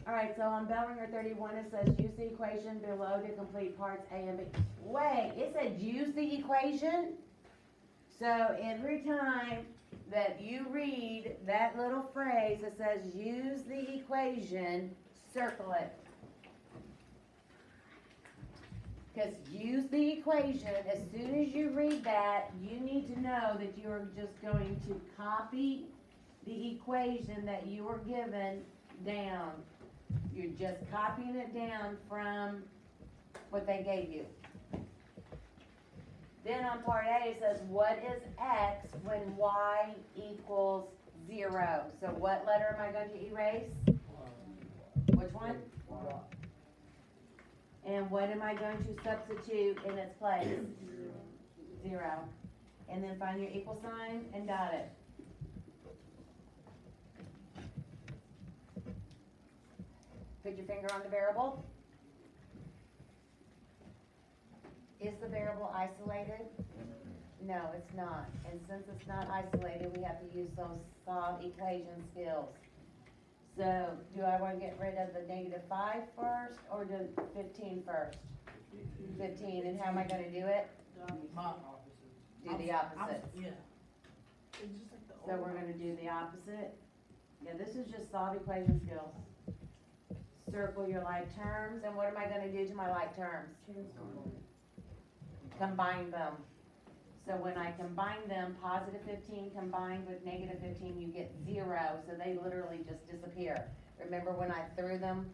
Alright, so on Bellringer 31, it says use the equation below to complete parts A and B. Wait, it said use the equation? So every time that you read that little phrase that says use the equation, circle it. Because use the equation, as soon as you read that, you need to know that you are just going to copy the equation that you were given down. You're just copying it down from what they gave you. Then on part A, it says, what is X when Y equals 0? So what letter am I going to erase? Which one? And what am I going to substitute in its place? 0. And then find your equal sign and dot it. Put your finger on the variable. Is the variable isolated? No, it's not. And since it's not isolated, we have to use those solve equation skills. So, do I want to get rid of the -5 first, or do 15 first? 15, and how am I going to do it? Do the opposite. Yeah. So we're going to do the opposite. Yeah, this is just solve equation skills. Circle your like terms, and what am I going to do to my like terms? Combine them. So when I combine them, positive 15 combined with negative 15, you get 0, so they literally just disappear. Remember when I threw them?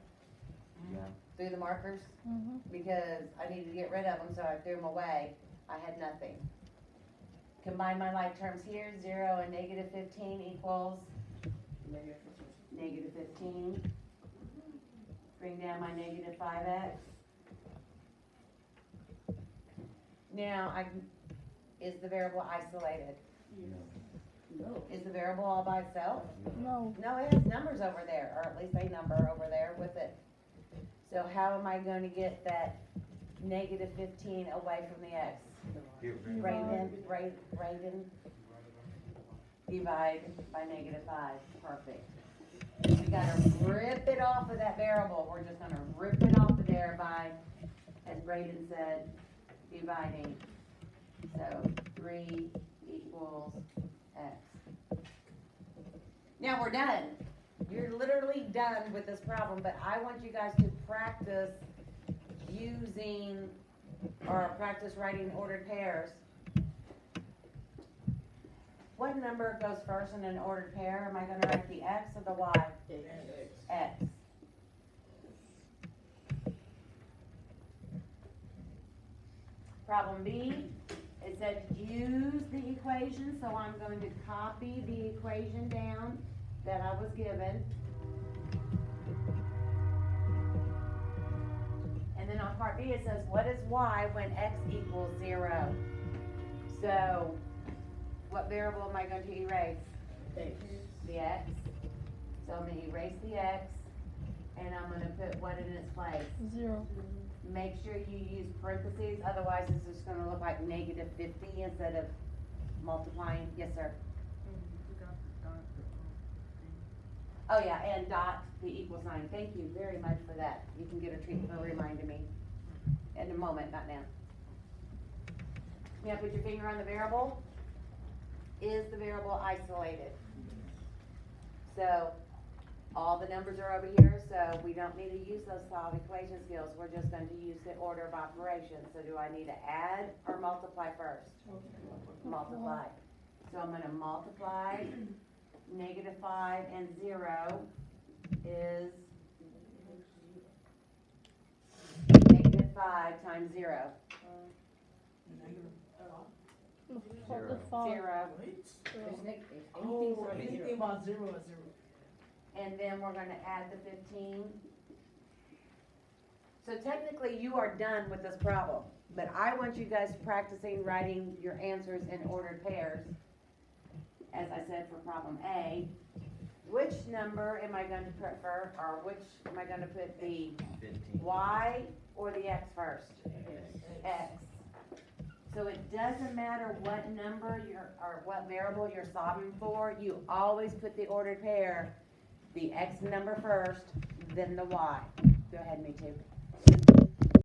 Threw the markers? Because I needed to get rid of them, so I threw them away. I had nothing. Combine my like terms here, 0 and negative 15 equals negative 15. Bring down my negative 5x. Now, is the variable isolated? No. Is the variable all by itself? No. No, it has numbers over there, or at least a number over there with it. So how am I going to get that negative 15 away from the x? Raven, divide by negative 5. Perfect. We gotta rip it off of that variable. We're just gonna rip it off of there by, as Braden said, dividing. So 3 equals x. Now we're done. You're literally done with this problem, but I want you guys to practice using, or practice writing ordered pairs. What number goes first in an ordered pair? Am I going to write the x or the y? X. Problem B, it said use the equation, so I'm going to copy the equation down that I was given. And then on part B it says, what is y when x equals 0? So, what variable am I going to erase? The x. So I'm going to erase the x, and I'm going to put what in its place? 0. Make sure you use parentheses, otherwise it's just going to look like negative 50 instead of multiplying. Yes, sir. Oh yeah, and dot the equal sign. Thank you very much for that. You can get a treat for reminding me. In a moment, not now. Now put your finger on the variable. Is the variable isolated? So all the numbers are over here, so we don't need to use those solve equation skills. We're just going to use the order of operations. So do I need to add or multiply first? Multiply. So I'm going to multiply negative 5 and 0 is negative 5 times 0. The 5. 0. Anything about 0 is 0. And then we're going to add the 15. So technically you are done with this problem, but I want you guys practicing writing your answers in ordered pairs. As I said for problem A, which number am I going to prefer, or which am I going to put the 15. y or the x first? X. So it doesn't matter what number or what variable you're solving for, you always put the ordered pair, the x number first, then the Y. Go ahead, me too.